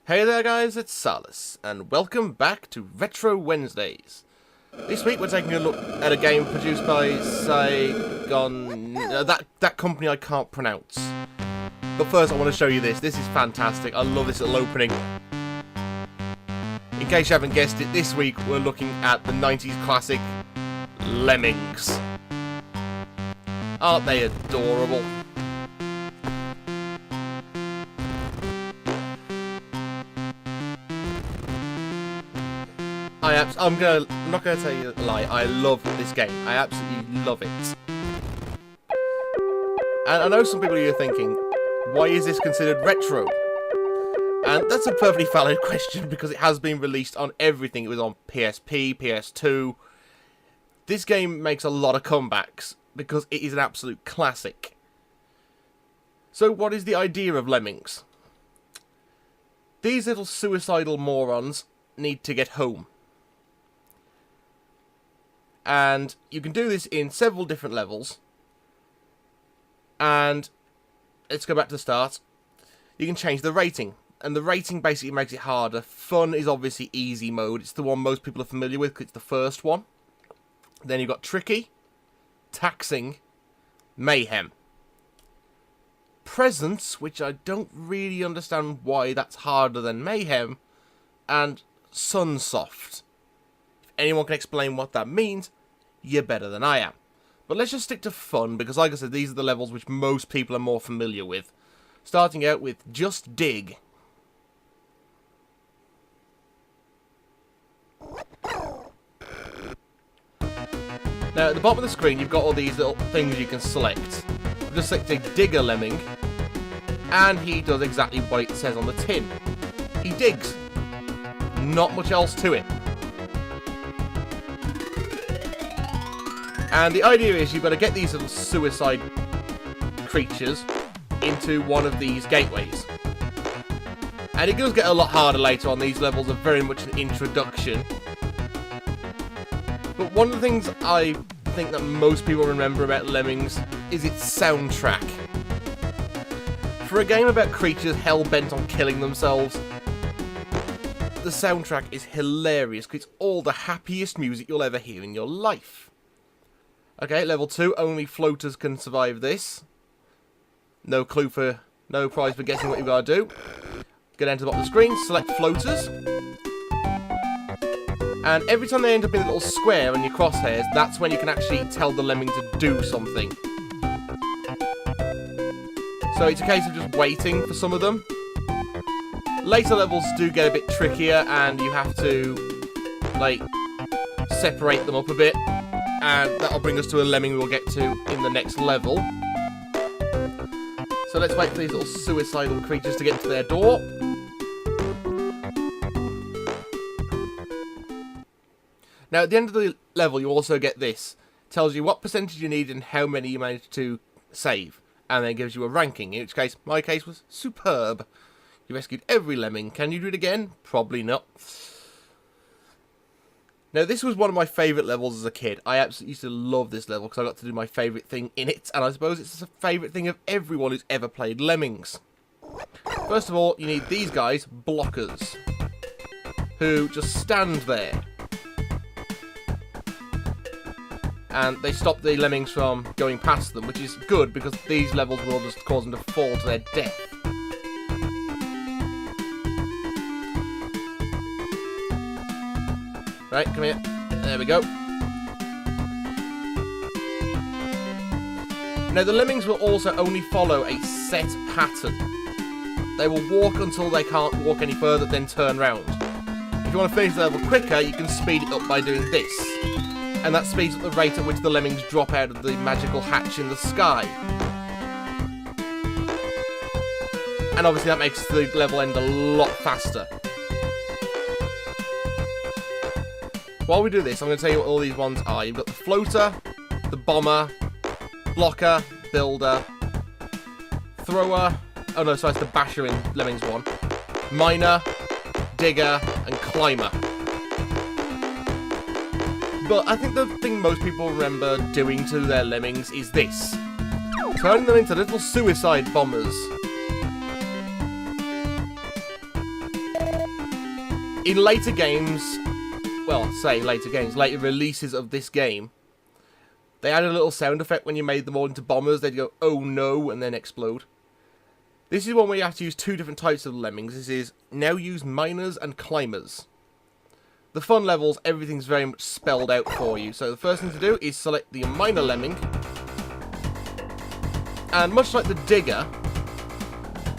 Hey there guys, it's Salis, and welcome back to Retro Wednesdays. This week we're taking a look at a game produced by Sega, that company I can't pronounce. But first I want to show you this. This is fantastic. I love this little opening. In case you haven't guessed it, this week we're looking at the 90s classic Lemmings. Aren't they adorable? I'm not gonna tell you a lie. I love this game. I absolutely love it. And I know some people are thinking, why is this considered retro? And that's a perfectly valid question because it has been released on everything. It was on PSP, PS2. This game makes a lot of comebacks because it is an absolute classic. So what is the idea of Lemmings? These little suicidal morons need to get home. And you can do this in several different levels. And let's go back to the start. You can change the rating. And the rating basically makes it harder. Fun is obviously easy mode. It's the one most people are familiar with because it's the first one. Then you've got tricky, taxing, mayhem. Presence, which I don't really understand why that's harder than mayhem. And sunsoft. If anyone can explain what that means, you're better than I am. But let's just stick to fun, because like I said, these are the levels which most people are more familiar with. Starting out with Just Dig. Now, at the bottom of the screen, you've got all these little things you can select. I've just selected Digger Lemming, and he does exactly what it says on the tin. He digs. Not much else to it. And the idea is you've got to get these little suicide creatures into one of these gateways. And it does get a lot harder later on. These levels are very much an introduction. But one of the things I think that most people remember about Lemmings is its soundtrack. For a game about creatures hell-bent on killing themselves, the soundtrack is hilarious because it's all the happiest music you'll ever hear in your life. Okay, level 2, only floaters can survive this. No prize for guessing what you've got to do. Go down to the bottom of the screen, select floaters. And every time they end up in a little square on your crosshairs, that's when you can actually tell the lemming to do something. So it's a case of just waiting for some of them. Later levels do get a bit trickier and you have to, like, separate them up a bit. And that'll bring us to a lemming we'll get to in the next level. So let's wait for these little suicidal creatures to get to their door. Now at the end of the level you also get this. It tells you what percentage you need and how many you managed to save. And then gives you a ranking, in which case my case was superb. You rescued every lemming. Can you do it again? Probably not. Now, this was one of my favourite levels as a kid. I absolutely used to love this level because I got to do my favourite thing in it. And I suppose it's a favourite thing of everyone who's ever played Lemmings. First of all, you need these guys, blockers, who just stand there. And they stop the lemmings from going past them, which is good because these levels will just cause them to fall to their death. Right, come here. There we go. Now, the lemmings will also only follow a set pattern. They will walk until they can't walk any further, then turn round. If you want to finish the level quicker, you can speed it up by doing this. And that speeds up the rate at which the lemmings drop out of the magical hatch in the sky. And obviously that makes the level end a lot faster. While we do this, I'm going to tell you what all these ones are. You've got the floater, the bomber, blocker, builder, thrower. Oh no, sorry, it's the basher in Lemmings 1. Miner, digger, and climber. But I think the thing most people remember doing to their lemmings is this. Turning them into little suicide bombers. In later games, well, say later games, later releases of this game, they added a little sound effect when you made them all into bombers. They'd go, oh no, and then explode. This is one where you have to use two different types of lemmings. This is now use miners and climbers. The fun levels, everything's very much spelled out for you. So the first thing to do is select the miner lemming. And much like the digger,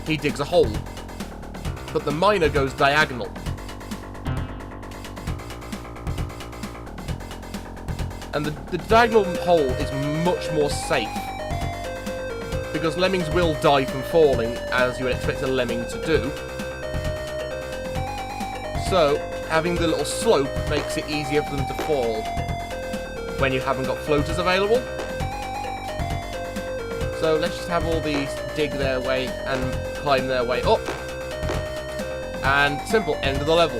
he digs a hole. But the miner goes diagonal. And the diagonal hole is much more safe. Because lemmings will die from falling, as you would expect a lemming to do. So, having the little slope makes it easier for them to fall when you haven't got floaters available. So let's just have all these dig their way and climb their way up. And simple, end of the level.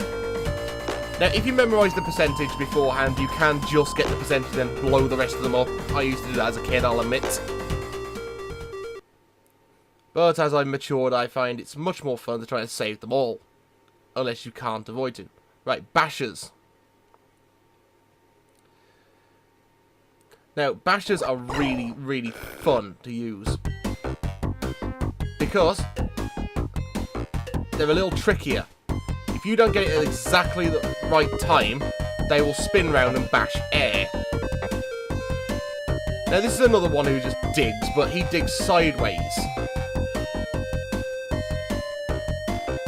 Now, if you memorise the percentage beforehand, you can just get the percentage and then blow the rest of them up. I used to do that as a kid, I'll admit. But as I've matured, I find it's much more fun to try and save them all. Unless you can't avoid it. Right, bashers. Now, bashers are really, really fun to use. Because they're a little trickier. If you don't get it at exactly the right time, they will spin round and bash air. Now, this is another one who just digs, but he digs sideways.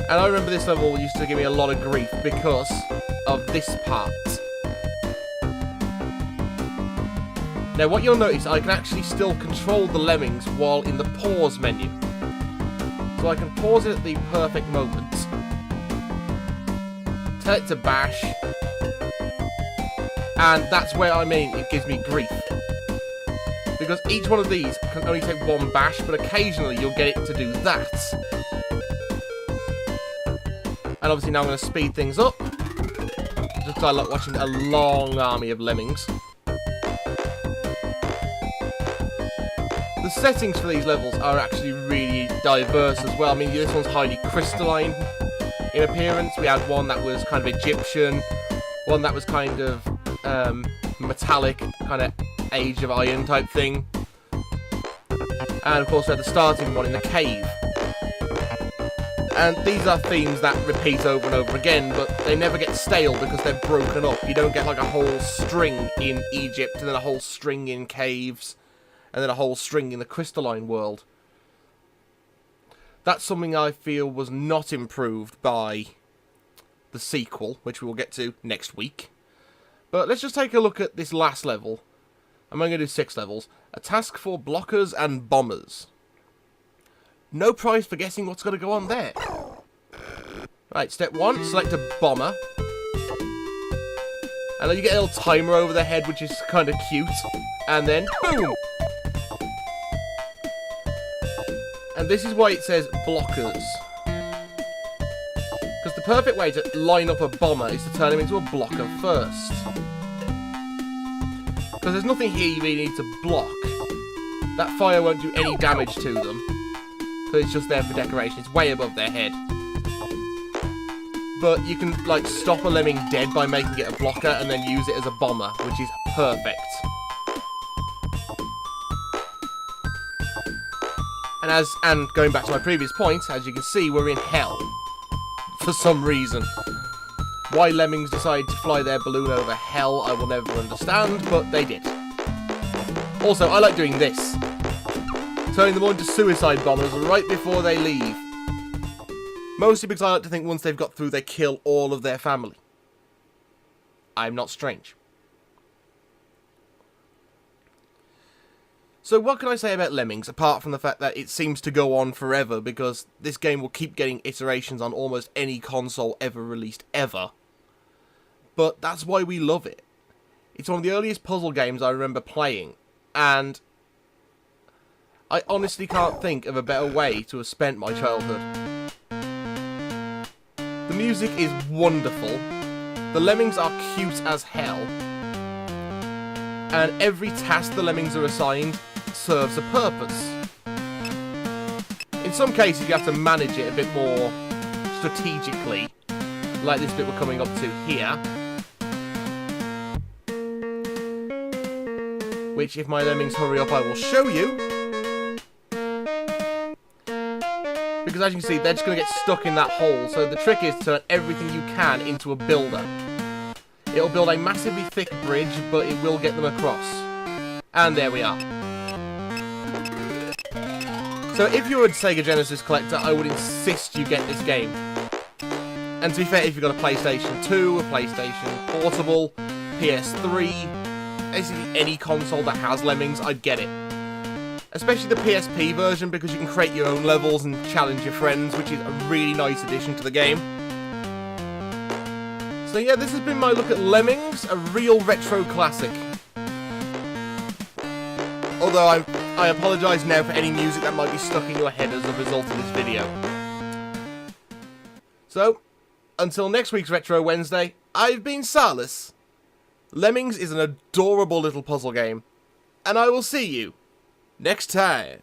And I remember this level used to give me a lot of grief because of this part. Now what you'll notice, I can actually still control the lemmings while in the pause menu. So I can pause it at the perfect moment. Tell it to bash. And that's where I mean it gives me grief. Because each one of these can only take one bash, but occasionally you'll get it to do that. And obviously now I'm going to speed things up. Just because I like watching a long army of lemmings. The settings for these levels are actually really diverse as well. I mean, this one's highly crystalline in appearance. We had one that was kind of Egyptian. One that was kind of metallic, kind of Age of Iron type thing. And of course we had the starting one in the cave. And these are themes that repeat over and over again, but they never get stale because they're broken up. You don't get like a whole string in Egypt, and then a whole string in caves, and then a whole string in the crystalline world. That's something I feel was not improved by the sequel, which we will get to next week. But let's just take a look at this last level. I'm only going to do 6 levels. A task for blockers and bombers. No prize for guessing what's going to go on there. Right, step 1, select a bomber. And then you get a little timer over their head, which is kind of cute. And then, boom! And this is why it says blockers. Because the perfect way to line up a bomber is to turn him into a blocker first. Because there's nothing here you really need to block. That fire won't do any damage to them. So it's just there for decoration. It's way above their head. But you can, like, stop a lemming dead by making it a blocker and then use it as a bomber, which is perfect. And going back to my previous point, as you can see, we're in hell. For some reason. Why lemmings decided to fly their balloon over hell, I will never understand, but they did. Also, I like doing this. Turning them on into suicide bombers right before they leave. Mostly because I like to think once they've got through, they kill all of their family. I'm not strange. So what can I say about Lemmings, apart from the fact that it seems to go on forever, because this game will keep getting iterations on almost any console ever released ever. But that's why we love it. It's one of the earliest puzzle games I remember playing, and I honestly can't think of a better way to have spent my childhood. The music is wonderful, the Lemmings are cute as hell, and every task the Lemmings are assigned serves a purpose. In some cases you have to manage it a bit more strategically, like this bit we're coming up to here. Which, if my lemmings hurry up, I will show you. Because as you can see, they're just going to get stuck in that hole. So the trick is to turn everything you can into a builder. It'll build a massively thick bridge, but it will get them across. And there we are. So if you're a Sega Genesis collector, I would insist you get this game. And to be fair, if you've got a PlayStation 2, a PlayStation Portable, PS3, basically any console that has Lemmings, I'd get it. Especially the PSP version, because you can create your own levels and challenge your friends, which is a really nice addition to the game. So yeah, this has been my look at Lemmings, a real retro classic. Although I apologise now for any music that might be stuck in your head as a result of this video. So, until next week's Retro Wednesday, I've been Salis. Lemmings is an adorable little puzzle game, and I will see you next time.